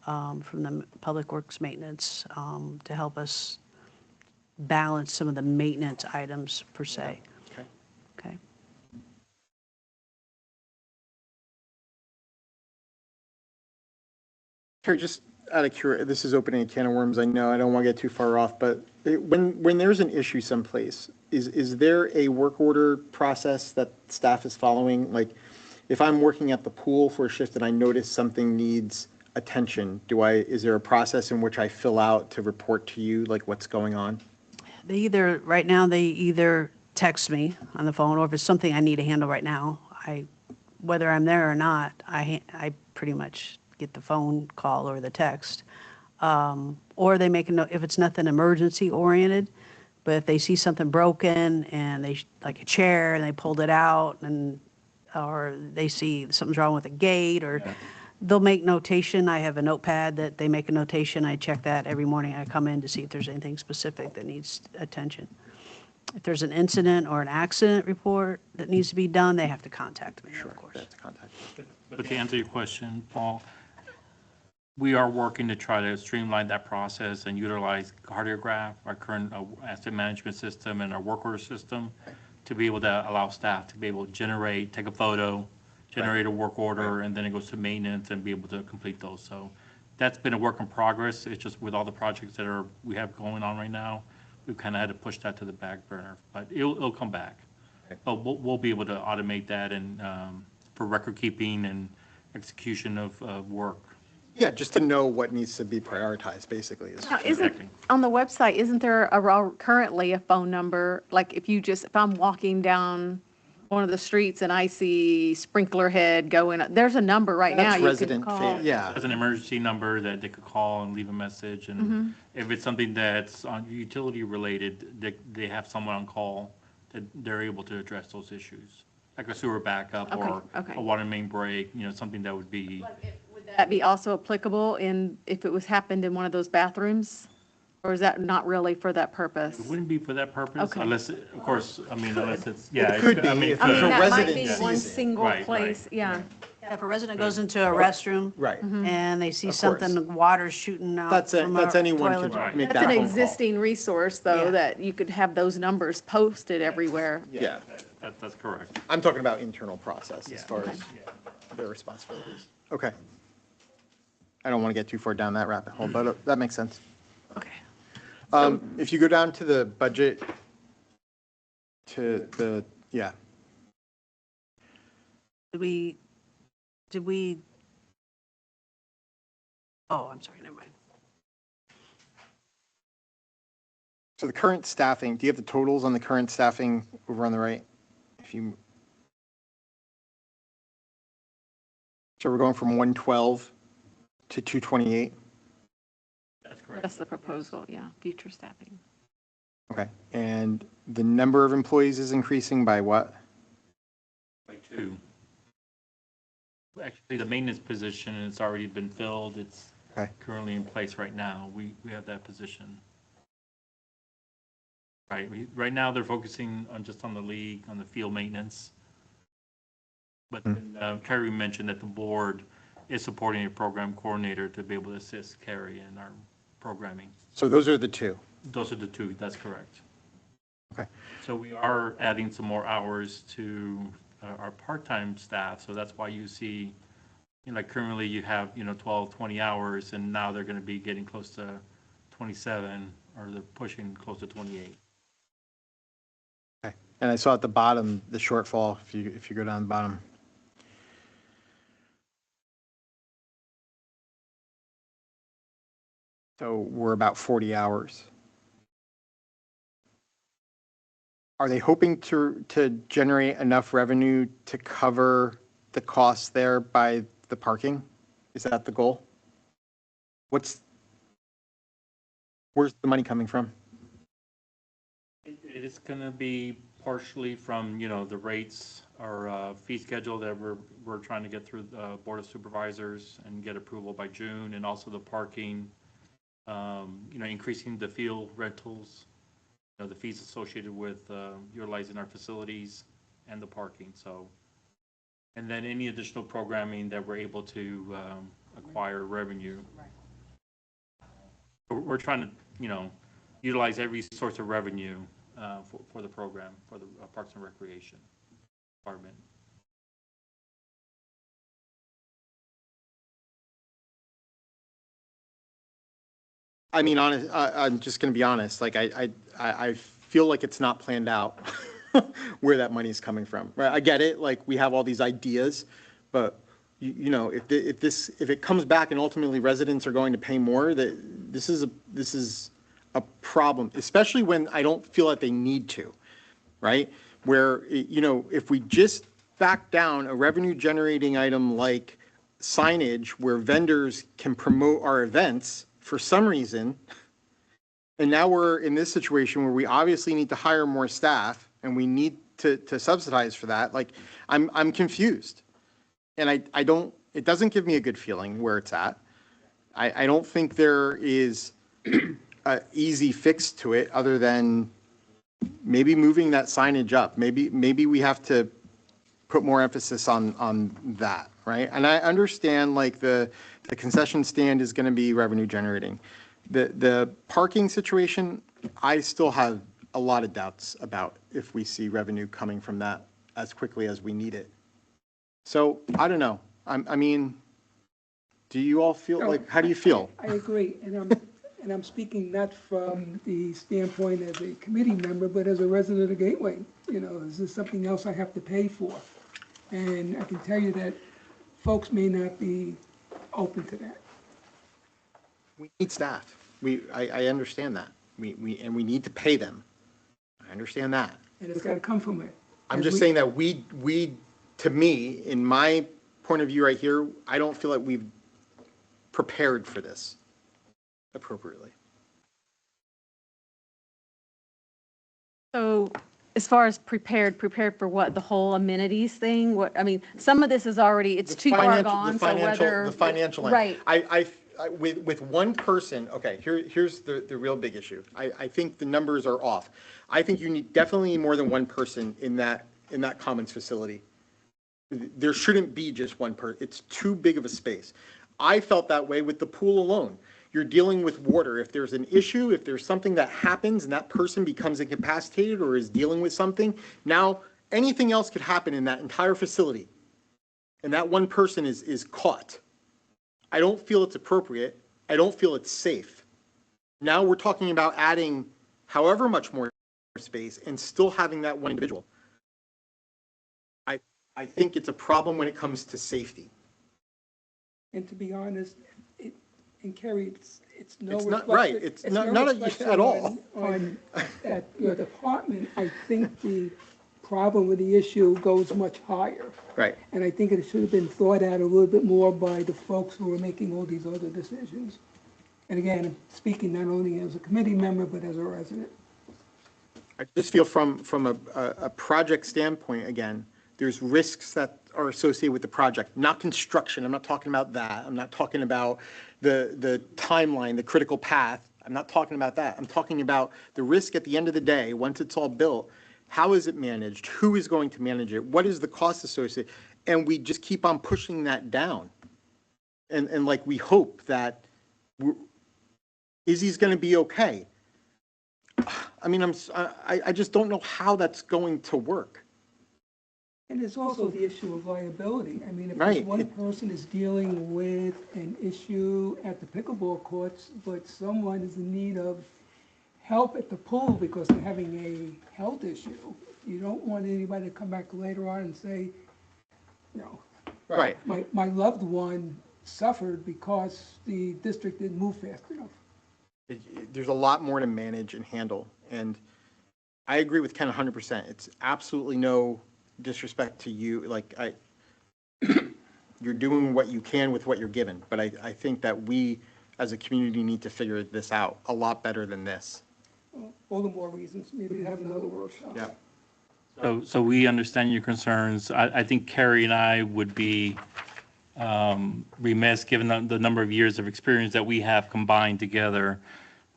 from the Public Works maintenance to help us balance some of the maintenance items per se. okay. Okay. Carrie, just out of curiosity, this is opening a can of worms, I know, I don't want to get too far off, but when there's an issue someplace, is there a work order process that staff is following? Like, if I'm working at the pool for a shift and I notice something needs attention, is there a process in which I fill out to report to you, like, what's going on? Right now, they either text me on the phone, or if it's something I need to handle right now, whether I'm there or not, I pretty much get the phone call or the text. Or they make a note, if it's nothing emergency oriented, but if they see something broken and like a chair, and they pulled it out, or they see something's wrong with a gate, or they'll make notation. I have a notepad that they make a notation. I check that every morning. I come in to see if there's anything specific that needs attention. If there's an incident or an accident report that needs to be done, they have to contact me, of course. That's contact. But to answer your question, Paul, we are working to try to streamline that process and utilize Cardiograph, our current asset management system, and our work order system to be able to allow staff to be able to generate, take a photo, generate a work order, and then it goes to maintenance and be able to complete those. So that's been a work in progress. It's just with all the projects that we have going on right now, we've kind of had to push that to the back burner, but it'll come back. But we'll be able to automate that and, for record keeping and execution of work. Yeah, just to know what needs to be prioritized, basically. Now, on the website, isn't there currently a phone number? Like if I'm walking down one of the streets and I see sprinkler head going, there's a number right now That's you can resident, call. yeah. As an emergency number that they could call and leave a message, and if it's something that's on utility related, they have someone on call that they're able to address those issues, like a sewer backup or Okay. a water main break, something that would be, Would that be also applicable if it happened in one of those bathrooms? Or is that not really for that purpose? it wouldn't be for that purpose Okay. unless, of course, unless it's, yeah. It could be. I mean, If I mean, So that might resident be one sees it. single Right, right. place, yeah. If a resident goes into a restroom Right. and they see Of course. something, water shooting out That's from a anyone toilet. could Right. make That's that an phone call. existing resource, though, Yeah. that you could have those numbers posted everywhere. Yeah, That's correct. I'm talking about internal process Yeah. as far as their responsibilities. Okay. I don't want to get too far down that rabbit hole, but that makes sense. Okay. If you go down to the budget, yeah, Did we, oh, I'm sorry, never mind. so the current staffing, do you have the totals on the current staffing over on the right? So we're going from 112 to 228? That's correct. That's the proposal, yeah, future staffing. Okay, and the number of employees is increasing by what? By two. Actually, the maintenance position has already been filled. It's Okay. currently in place right now. We have that position. Right, right now they're focusing just on the league, on the field maintenance. But Carrie mentioned that the board is supporting a program coordinator to be able to assist Carrie in our programming. So those are the two. Those are the two, that's correct. Okay. So we are adding some more hours to our part-time staff, so that's why you see, like currently you have, 12, 20 hours, and now they're going to be getting close to 27, or they're pushing close to 28. Okay. And I saw at the bottom, the shortfall, if you go down the bottom. So we're about 40 hours. Are they hoping to generate enough revenue to cover the costs there by the parking? Is that the goal? Where's the money coming from? It is going to be partially from, the rates or fee schedule that we're trying to get through the Board of Supervisors and get approval by June, and also the parking, increasing the field rentals, the fees associated with utilizing our facilities and the parking, so. And then any additional programming that we're able to acquire revenue. We're trying to, utilize every source of revenue for the program, for the Parks and Recreation Department. I mean, I'm just going to be honest, like, I feel like it's not planned out where that money's coming from, right? I get it, like, we have all these ideas, but, if it comes back and ultimately residents are going to pay more, this is a problem, especially when I don't feel that they need to, right? Where, if we just back down a revenue-generating item like signage where vendors can promote our events, for some reason, and now we're in this situation where we obviously need to hire more staff and we need to subsidize for that, like, I'm confused. And it doesn't give me a good feeling where it's at. I don't think there is an easy fix to it other than maybe moving that signage up. Maybe we have to put more emphasis on that, right? And I understand, like, the concession stand is going to be revenue generating. The parking situation, I still have a lot of doubts about if we see revenue coming from that as quickly as we need it. So I don't know. I mean, do you all feel like, how do you feel? I agree, and I'm speaking not from the standpoint as a committee member, but as a resident of Gateway. You know, is this something else I have to pay for? And I can tell you that folks may not be open to that. We need staff. I understand that. And we need to pay them. I understand that. And it's gotta come from it. I'm As just we- saying that to me, in my point of view right here, I don't feel like we've prepared for this appropriately. So as far as prepared for what? The whole amenities thing? What, I mean, some of this is already, it's too far gone, so whether. The financial end. Right. With one person, okay, here's the real big issue. I think the numbers are off. I think you definitely need more than one person in that commons facility. There shouldn't be just one person. It's too big of a space. I felt that way with the pool alone. You're dealing with water. If there's an issue, if there's something that happens and that person becomes incapacitated or is dealing with something, now anything else could happen in that entire facility. And that one person is caught. I don't feel it's appropriate. I don't feel it's safe. Now we're talking about adding however much more space and still having that one individual. I think it's a problem when it comes to safety. And to be honest, and Kerry, it's no It's not reflection. right. It's no not reflection at all. On at your department, I think the problem with the issue goes much higher. Right. And I think it should have been thought out a little bit more by the folks who are making all these other decisions. And again, I'm speaking not only as a committee member, but as a resident. I just feel from a project standpoint, again, there's risks that are associated with the project, not construction. I'm not talking about that. I'm not talking about the timeline, the critical path. I'm not talking about that. I'm talking about the risk at the end of the day, once it's all built. How is it managed? Who is going to manage it? What is the cost associated? And we just keep on pushing that down. And like, we hope that Izzy's going to be okay. I mean, I just don't know how that's going to work. And there's also the issue of liability. I mean, if Right. one person is dealing with an issue at the pickleball courts, but someone is in need of help at the pool because they're having a health issue, you don't want anybody to come back later on and say, you know, Right. my loved one suffered because the district didn't move fast enough. There's a lot more to manage and handle. And I agree with Ken 100%. It's absolutely no disrespect to you. Like, you're doing what you can with what you're given. But I think that we, as a community, need to figure this out a lot better than this. All the more reasons, maybe to have another workshop. Yeah. So we understand your concerns. I think Carrie and I would be remiss, given the number of years of experience that we have combined together,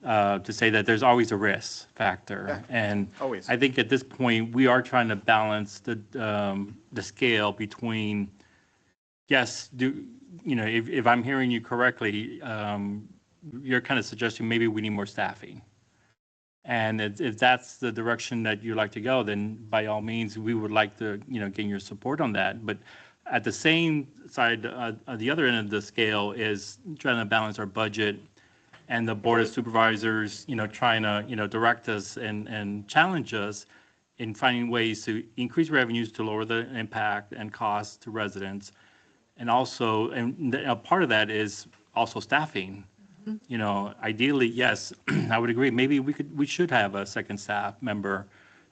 to say that there's always a risk factor. Yeah, And always. I think at this point, we are trying to balance the scale between, yes, if I'm hearing you correctly, you're kind of suggesting maybe we need more staffing. And if that's the direction that you'd like to go, then by all means, we would like to, gain your support on that. But at the same side, the other end of the scale is trying to balance our budget and the Board of Supervisors, trying to, direct us and challenge us in finding ways to increase revenues to lower the impact and costs to residents. And also, a part of that is also staffing. Ideally, yes, I would agree. Maybe we should have a second staff member,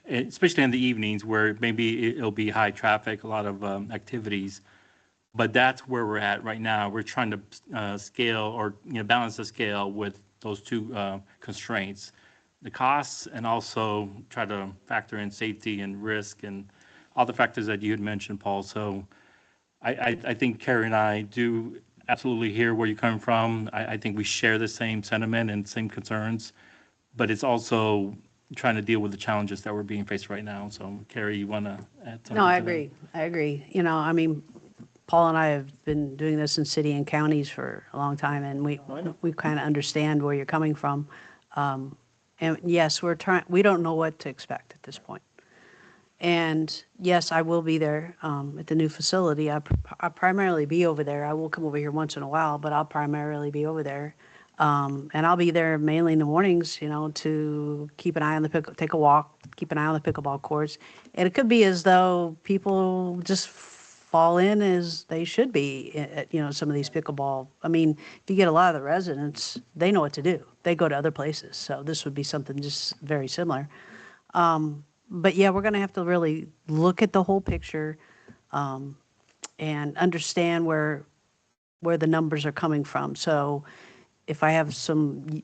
especially in the evenings where maybe it'll be high traffic, a lot of activities. But that's where we're at right now. We're trying to scale or balance the scale with those two constraints, the costs, and also try to factor in safety and risk and all the factors that you had mentioned, Paul. So I think Carrie and I do absolutely hear where you're coming from. I think we share the same sentiment and same concerns, but it's also trying to deal with the challenges that we're being faced right now. So Carrie, you want to add something? No, I to that? agree. I agree. I mean, Paul and I have been doing this in city and counties for a long time, and we kind of understand where you're coming from. And yes, we don't know what to expect at this point. And yes, I will be there at the new facility. I'll primarily be over there. I will come over here once in a while, but I'll primarily be over there. And I'll be there mainly in the mornings, to keep an eye on take a walk, keep an eye on the pickleball courts. And it could be as though people just fall in as they should be at, some of these pickleball. I mean, if you get a lot of the residents, they know what to do. They go to other places. So this would be something just very similar. But yeah, we're going to have to really look at the whole picture and understand where the numbers are coming from. So if I have some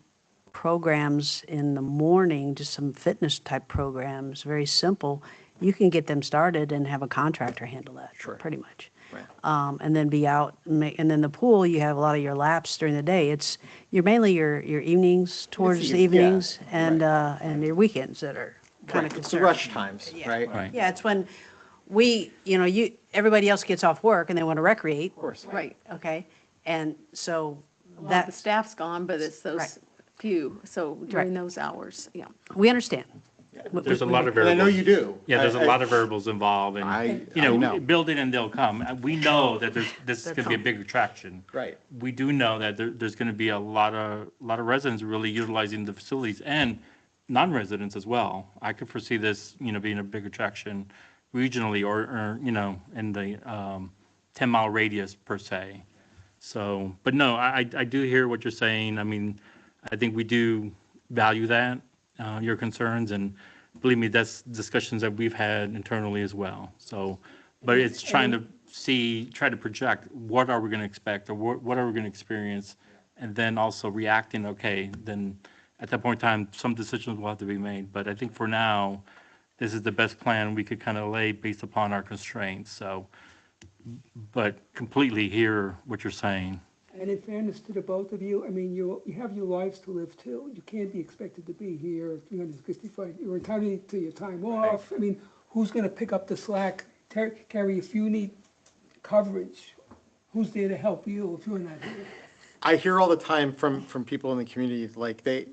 programs in the morning, just some fitness type programs, very simple, you can get them started and have a contractor handle that, pretty much. Right. And then be out, and then the pool, you have a lot of your laps during the day. You're mainly your evenings, towards the yeah, evenings, and your weekends that are kind of It's the concerned. rush times, Yeah. right? Right. Yeah, it's when everybody else gets off work and they want to recreate. Of course. Right. Okay, and so A lot of the that's, staff's gone, but it's Right. those few, so during Right. those hours, yeah. we understand. There's a lot of And I variables. know you do. Yeah, there's a I- lot of variables involved, I and, know. build it and they'll come. We know that this is gonna be a big attraction. Right. We do know that there's gonna be a lot of residents really utilizing the facilities, and non-residents as well. I could foresee this, being a big attraction regionally or in the 10-mile radius per se. So, but no, I do hear what you're saying. I mean, I think we do value that, your concerns, and believe me, that's discussions that we've had internally as well. So, but it's trying to try to project what are we going to expect, or what are we going to experience, and then also reacting, okay, then at that point in time, some decisions will have to be made. But I think for now, this is the best plan we could kind of lay based upon our constraints. So, but completely hear what you're saying. And in fairness to the both of you, I mean, you have your lives to live too. You can't be expected to be here 365, you're entitled to your time off. I mean, who's gonna pick up the slack? Carrie, if you need coverage, who's there to help you if you're not here? I hear all the time from people in the community, like they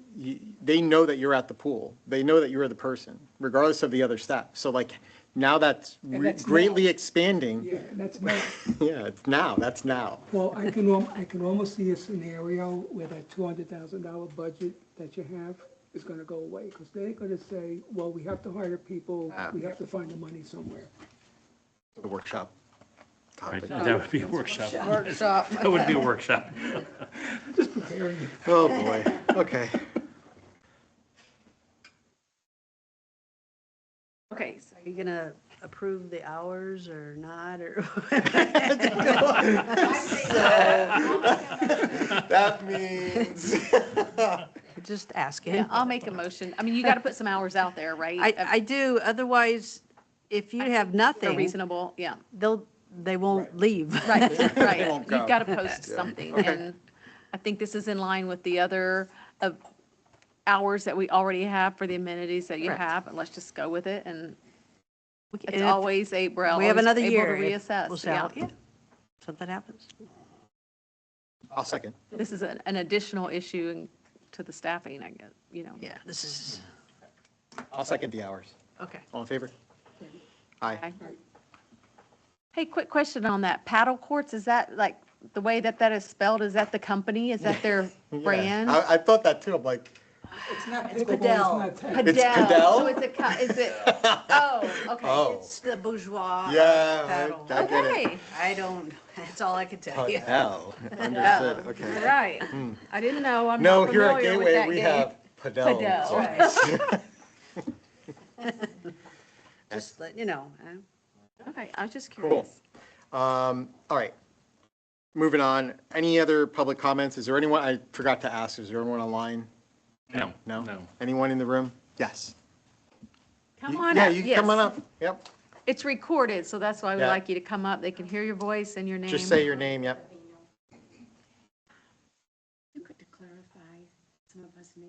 know that you're at the pool. They know that you're the person, regardless of the other staff. So like now that's And that's greatly now. expanding. Yeah, and that's not, Yeah, it's now, that's now. well, I can almost see a scenario where that $200,000 budget that you have is gonna go away, because they're gonna say, well, we have to hire people, we have to find the money somewhere. The workshop Right? topic. That would be a workshop. Workshop. That would be a workshop. Just preparing you. Oh, boy, okay. Okay, so are you going to approve the hours or not, or? That means. Just asking. Yeah, I'll make a motion. I mean, you got to put some hours out there, right? I do, otherwise, if you have They're nothing, reasonable, yeah. they won't leave. Right, right. won't You've go. got to post something. And I think this is in line with the other hours that we already have for the amenities that you Correct. have. And let's just go with it. And it's If always we're We have always another able year. to if we'll reassess. sell Yeah. it, yeah. Something happens. I'll second. This is an additional issue to the staffing, I guess, Yeah, this is, I'll second the hours. okay. All in favor? Aye. Okay. Hey, quick question on that. Paddle courts, is that like the way that is spelled? Is that the company? Is that their Yeah. brand? I thought that too. I'm like, It's not It's pickleball, Padel. it's not tennis. It's Padel? So it's is it, oh, okay. oh, It's the bourgeois yeah, paddle. I get it. Okay, I don't, that's all I can tell you. Padel, understood, okay. all right. I didn't know. I'm No, not here at familiar with Gateway, that we game. have Padel. Padel, courts. Just let you know. Okay, I was just Cool. curious. All right. Moving on. Any other public comments? Is there anyone, I forgot to ask, is there anyone online? No, No? no. Anyone in the room? Yes. Come on Yeah, up, you can come on yes. up. Yep. It's recorded, so that's why we Yeah. like you to come up. They can hear your voice and your name. Just say your name, yep. To clarify, some of us may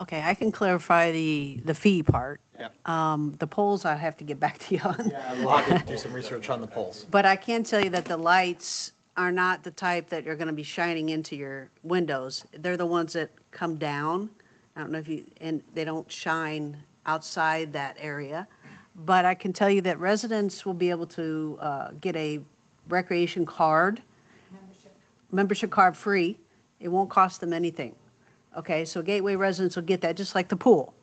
Okay, I can clarify the fee part. Yep. The polls, I have to get back to you on. Yeah, we'll have to do some research on the polls. But I can tell you that the lights are not the type that are going to be shining into your windows. They're the ones that come down. I don't know if you, and they don't shine outside that area. But I can tell you that residents will be able to get a recreation card. Membership card free. It won't cost them anything. Okay, so Gateway residents will get that, just like the pool.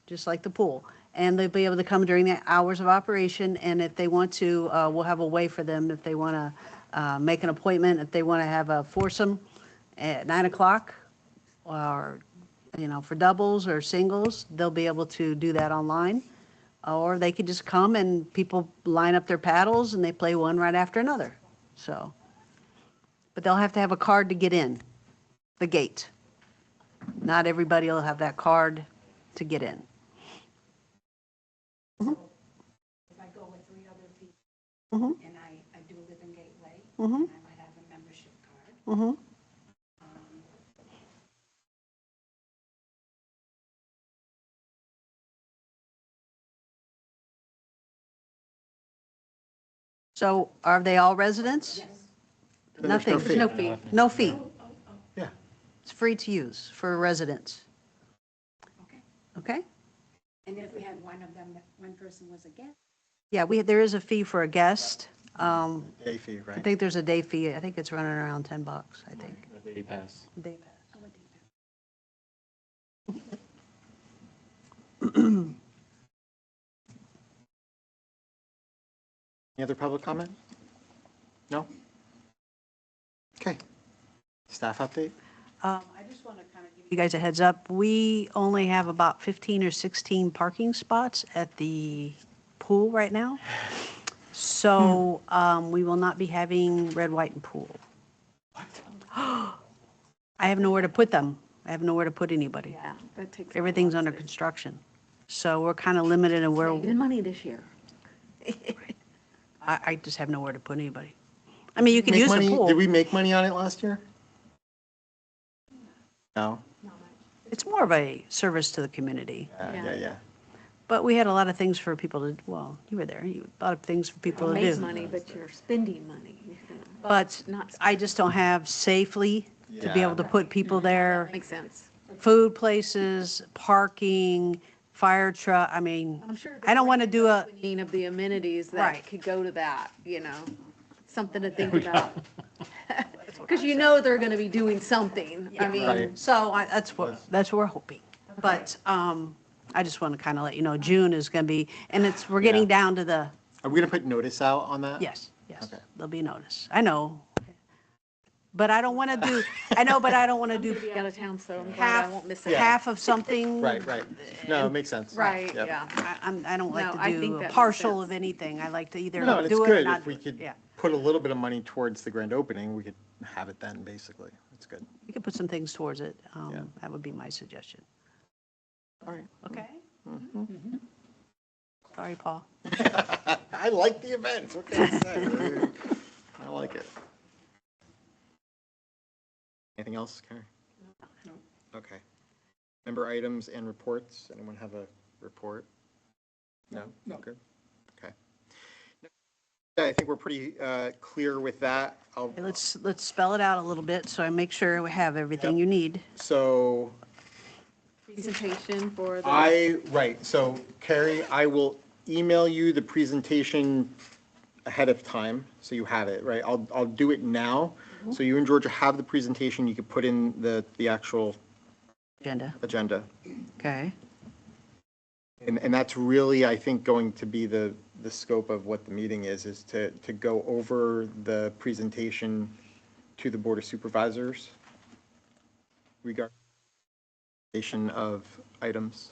Just like the pool. And they'll be able to come during the hours of operation, and if they want to, we'll have a way for them, if they want to make an appointment, if they want to have a foursome at 9 o'clock, or, you know, for doubles or singles, they'll be able to do that online. Or they could just come and people line up their paddles and they play one right after another, so. But they'll have to have a card to get in, the gate. Not everybody will have that card to get in. If I go with 3 other people Mhm. and I do live in Gateway, Mhm. and I might have a membership card. Mhm. So are they all residents? Yes. Then there's no Nothing. fee. No fee. No fee. Yeah. It's free to use for residents, Okay. okay? And if we had one of them, that one person was a guest, Yeah, there is a fee for a guest. Day fee, I right? think there's a day fee. I think it's running around $10, I think. Day pass. Day pass. I would think that. Any other public comment? No? Okay. Staff update? I just want to kind of give you guys a heads up. We only have about 15 or 16 parking spots at the pool right now. So we will not be having red, white, and pool. I have nowhere to put them. I have nowhere to put anybody. Yeah, that takes. Everything's under construction. So we're kind of limited in where, Saving money this year. I just have nowhere to put anybody. I mean, you can Make use the money? pool. Did we make money on it last year? No? It's more of a service to the community. Yeah. But we had a lot of things for people to, well, you were there, a lot of things for people to Make do. money, but you're spending money. But Not, I just don't have safely to be able to put people there, makes sense. food places, parking, fire truck, I mean, I'm sure. I don't want to do a, Opening of the amenities that Right. could go to that, you know, something to think about. Because you know they're going to be doing something. I mean, Right. so that's what we're hoping. But I just want to kind of let you know, June is going to be, and we're getting Yeah. down to the, Are we going to put notice out on that? yes, Okay. there'll be notice. I know. But I don't want to do, I know, but I don't want to do be out of town, so I'm glad I won't miss it. half of something. Right. No, it makes sense. Right, Yep. yeah. I don't like No, to I do think a that makes partial sense. of anything. I like to either No, and it's do it or good not if do we it. could Yeah, put a little bit of money towards the grand opening, we could have it then, basically. That's good. we could put some things towards it. Yeah. That would be my suggestion. All right. Okay? Sorry, Paul. I like the event. What can I say? I like it. Anything else, Karen? No. Okay. Member items and reports. Anyone have a report? No? No. Good. Okay. I think we're pretty clear with that. Okay, let's spell it out a little bit so I make sure we have everything you need. So Presentation for the. right, so Carrie, I will email you the presentation ahead of time, so you have it, right? I'll do it now, so you and Georgia have the presentation, you can put in the actual Agenda, agenda. okay? And that's really, I think, going to be the scope of what the meeting is to go over the presentation to the Board of Supervisors regarding of items.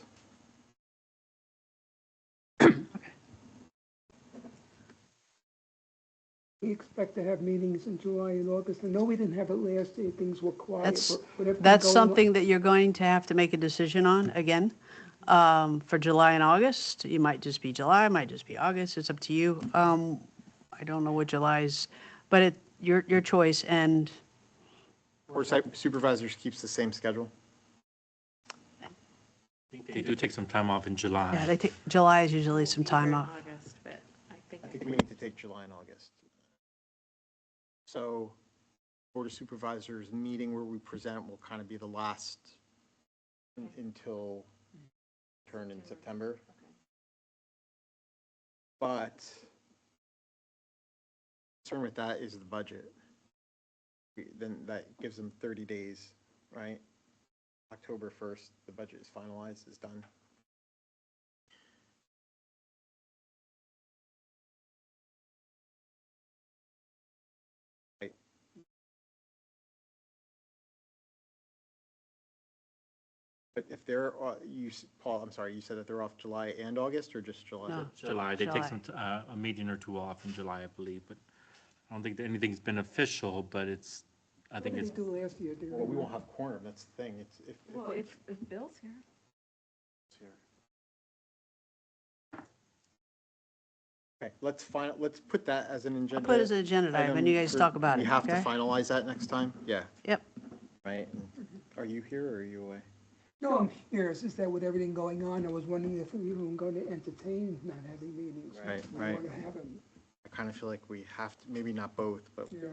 We expect to have meetings in July and August. I know we didn't have it last year, things were quiet. That's, but with everything that's going on- something that you're going to have to make a decision on again. For July and August, it might just be July, it might just be August, it's up to you. I don't know what July's, but your choice, and Board of Supervisors keeps the same schedule. They do take some time off in July. Yeah, they take, July is usually some time off. August, but I think. I think we need to take July and August. So Board of Supervisors meeting where we present will kind of be the last until turn in September. But concern with that is the budget. Then that gives them 30 days, right? October 1st, the budget is finalized, is done. Right. But if they're, Paul, I'm sorry, you said that they're off July and August, or just July? No. July, they take July. some, a meeting or two off in July, I believe, but I don't think that anything's been official, but it's, I What think did it's, he do last year? Well, we won't have quorum, that's the thing, it's, if. Well, if Bill's here. Okay, let's put that as an I'll agenda. put it as an agenda item, and you guys talk about it, We have to okay? finalize that next time, yeah, Yep. right? Are you here or are you away? No, I'm here, it's just that with everything going on, I was wondering if we were going to entertain not having meetings. Right, We right. want to have them, I kind of feel like we have to, maybe not both, but, yeah.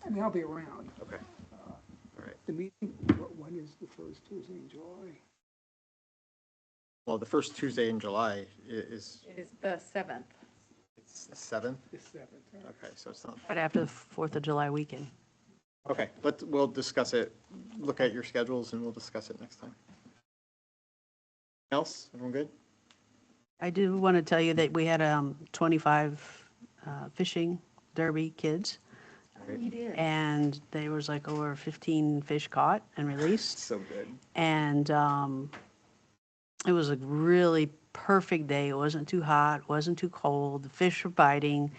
I mean, I'll be around. okay. All right, The meeting, when is the first Tuesday in July? well, the first Tuesday in July is, It is the 7th. it's the 7th? The 7th. Okay, so it's not, Right after the 4th of July weekend. okay, we'll discuss it, look at your schedules and we'll discuss it next time. Else, everyone good? I do want to tell you that we had 25 fishing derby kids, You did. and there was like over 15 fish caught and released. So good. And it was a really perfect day. It wasn't too hot, wasn't too cold. The fish were biting.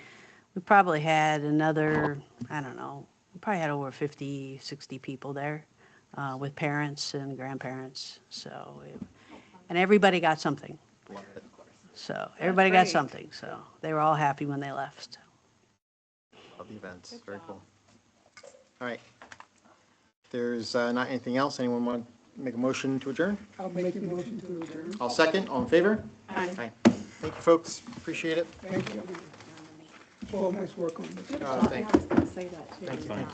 We probably had another, I don't know, we probably had over 50, 60 people there with parents and grandparents. So, and everybody got something. Love it. So everybody got great. something. So they were all happy when they left. Love the events, very cool. All right. If there's not anything else, anyone want to make a motion to adjourn? I'll make the motion to adjourn. I'll second, all in favor? Aye. Thank you, folks, appreciate it. Thank you. Well, nice work on this. Thank you. I was going to say that too. Thank you.